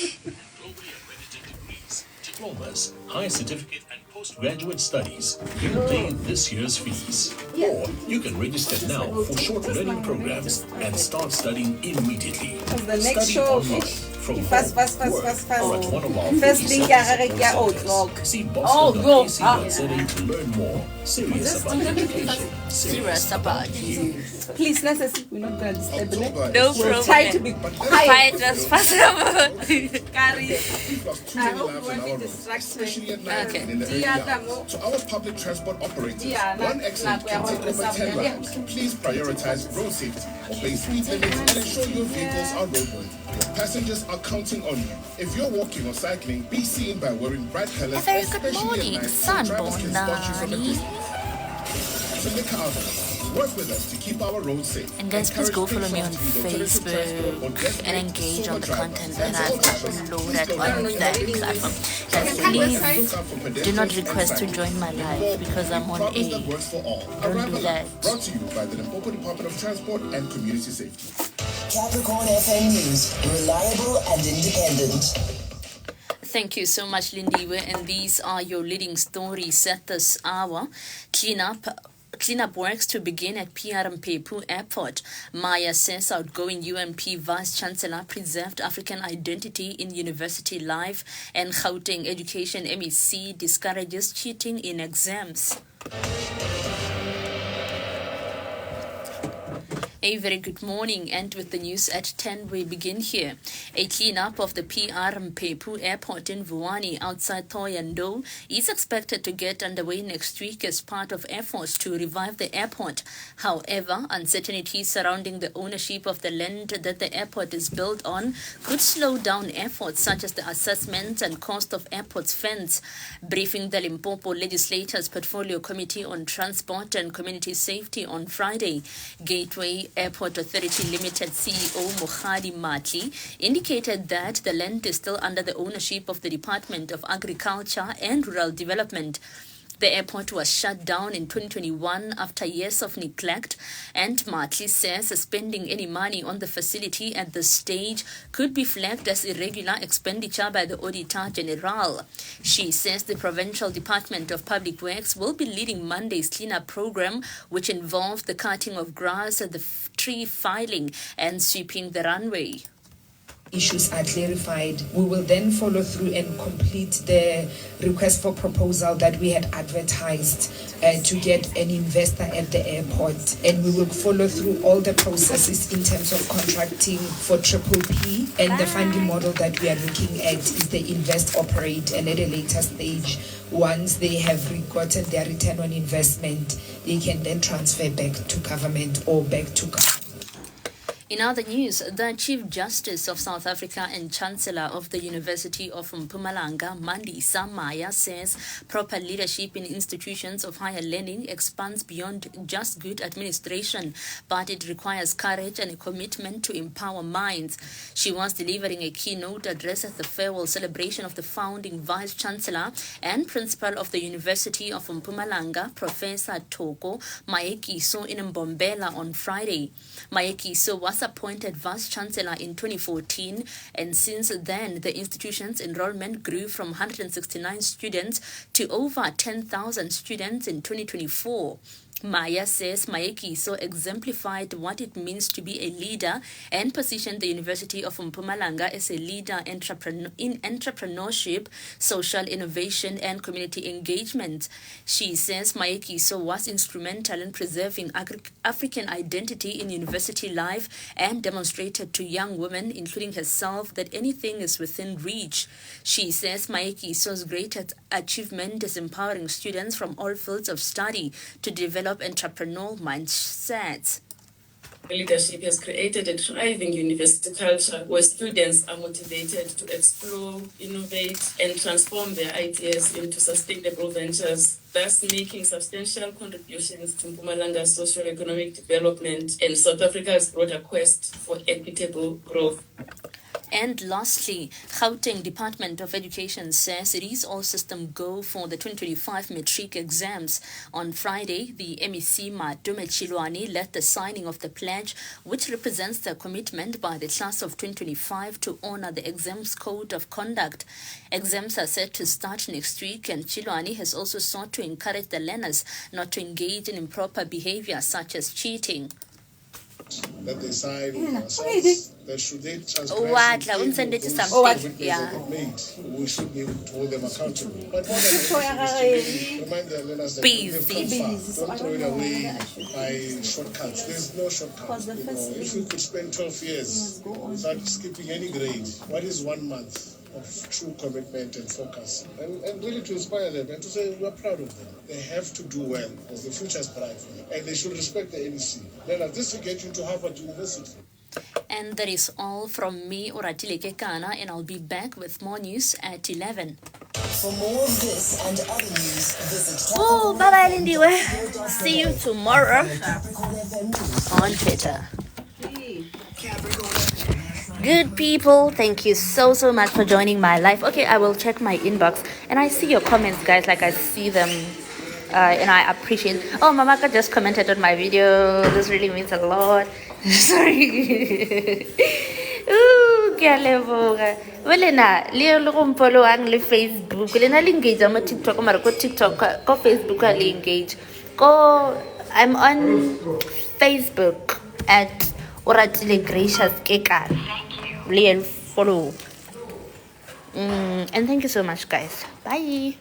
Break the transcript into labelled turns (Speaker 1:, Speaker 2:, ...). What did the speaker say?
Speaker 1: Globally accredited degrees, diplomas, high certificate and postgraduate studies. You pay this year's fees. Or you can register now for short learning programs and start studying immediately.
Speaker 2: The next
Speaker 1: Study
Speaker 2: show
Speaker 1: online from
Speaker 2: fast.
Speaker 1: or at one of our
Speaker 2: First thing
Speaker 1: See boston.ac.za to learn more. Serious about education. Serious about you.
Speaker 2: Please, Nurses, we're not going to disturb them.
Speaker 3: No
Speaker 2: We'll
Speaker 3: problem.
Speaker 2: try to be
Speaker 3: Quiet
Speaker 2: quiet.
Speaker 3: as possible.
Speaker 2: Carry. I hope
Speaker 4: lives
Speaker 2: we
Speaker 4: on
Speaker 2: won't
Speaker 4: our
Speaker 2: be
Speaker 4: roads,
Speaker 2: distracted.
Speaker 4: especially at night
Speaker 3: Okay.
Speaker 4: and in the early hours. So our public transport operators, one accident can take over 10 lives. Please prioritize road safety, obey speed limits, and ensure your vehicles are roadworthy. Your passengers are counting on you. If you're walking or cycling, be seen by wearing bright colors.
Speaker 3: A very good
Speaker 4: especially
Speaker 3: morning,
Speaker 4: at night, so drivers can spot you from a
Speaker 3: Sanbonani.
Speaker 4: distance. So look out. Work with us to keep our roads safe.
Speaker 3: And guys, please go follow me on Facebook and engage on the content that I've uploaded on that platform. Guys, please do not request to join my live because I'm on A. Don't do that.
Speaker 4: Brought to you by the Limpopo Department of Transport and Community Safety.
Speaker 5: Capricorn FM News, reliable and independent.
Speaker 3: Thank you so much, Lindiwe. And these are your leading stories at this hour. Cleanup works to begin at PR Mpepu Airport. Maya says outgoing UMP Vice Chancellor preserved African identity in university life, and Gauteng Education MEC discourages cheating in exams. A very good morning, and with the news at 10 we begin here. A cleanup of the PR Mpepu Airport in Vuwani outside Thohoyandou is expected to get underway next week as part of efforts to revive the airport. However, uncertainty surrounding the ownership of the land that the airport is built on could slow down efforts such as the assessment and cost of airport's fence. Briefing the Limpopo Legislators Portfolio Committee on Transport and Community Safety on Friday, Gateway Airport Authority Limited CEO Mohadi Matli indicated that the land is still under the ownership of the Department of Agriculture and Rural Development. The airport was shut down in 2021 after years of neglect, and Matli says spending any money on the facility at this stage could be flagged as irregular expenditure by the Auditor General. She says the Provincial Department of Public Works will be leading Monday's cleanup program, which involved the cutting of grass, the tree filing, and sweeping the runway.
Speaker 6: Issues are clarified, we will then follow through and complete the request for proposal that we had advertised to get an investor at the airport, and we will follow through all the processes in terms of contracting for Triple P, and the funding model that we are looking at is the invest operate, and at a later stage, once they have gotten their return on investment, they can then transfer back to government or back to government.
Speaker 3: In other news, the Chief Justice of South Africa and Chancellor of the University of Mpumalanga, Mandisa Maya, says proper leadership in institutions of higher learning expands beyond just good administration, but it requires courage and a commitment to empower minds. She was delivering a keynote address at the farewell celebration of the founding Vice Chancellor and Principal of the University of Mpumalanga, Professor Toko Maekiso in Mbombela on Friday. Maekiso was appointed Vice Chancellor in 2014, and since then the institution's enrollment grew from 169 students to over 10,000 students in 2024. Maya says Maekiso exemplified what it means to be a leader and positioned the University of Mpumalanga as a leader in entrepreneurship, social innovation, and community engagement. She says Maekiso was instrumental in preserving African identity in university life and demonstrated to young women, including herself, that anything is within reach. She says Maekiso's greatest achievement is empowering students from all fields of study to develop entrepreneurial mindsets.
Speaker 7: Leadership has created a thriving university culture where students are motivated to explore, innovate, and transform their ideas into sustainable ventures, thus making substantial contributions to Mpumalanga's socio-economic development and South Africa's broader quest for equitable growth.
Speaker 3: And lastly, Gauteng Department of Education says it is all system go for the 2025 matric exams. On Friday, the MEC Madume Chilwani led the signing of the pledge, which represents the commitment by the class of 2025 to honor the exams code of conduct. Exams are set to start next week, and Chilwani has also sought to encourage the learners not to engage in improper behavior such as cheating.
Speaker 4: That they sign themselves, that should they transgress we should be able to hold them accountable. But more than remind the learners that don't throw it away by shortcuts. There's no shortcuts. If you could spend 12 years without skipping any grade, what is 1 month of true commitment and focus? And really to inspire them and to say we're proud of them. They have to do well because the future is bright for them. And they should respect the NEC. Then this will get you to Harvard University.
Speaker 3: And that is all from me, Oratile Kekana, and I'll be back with more news at 11.
Speaker 5: For more of this and other news, visit
Speaker 3: Oh, bye-bye, Lindiwe. See you tomorrow on Twitter. Good people, thank you so much for joining my live. Okay, I will check my inbox and I see your comments, guys. Like, I see them and I appreciate. Oh, Mamaka just commented on my video. This really means a lot. Sorry. Ooh, ke a leboga. Wele na le le go mpolo ang le Facebook le na le engage ma TikTok mara ko TikTok ko Facebook a le engage ko. I'm on Facebook at Oratile Kekana. Le follow. And thank you so much, guys. Bye.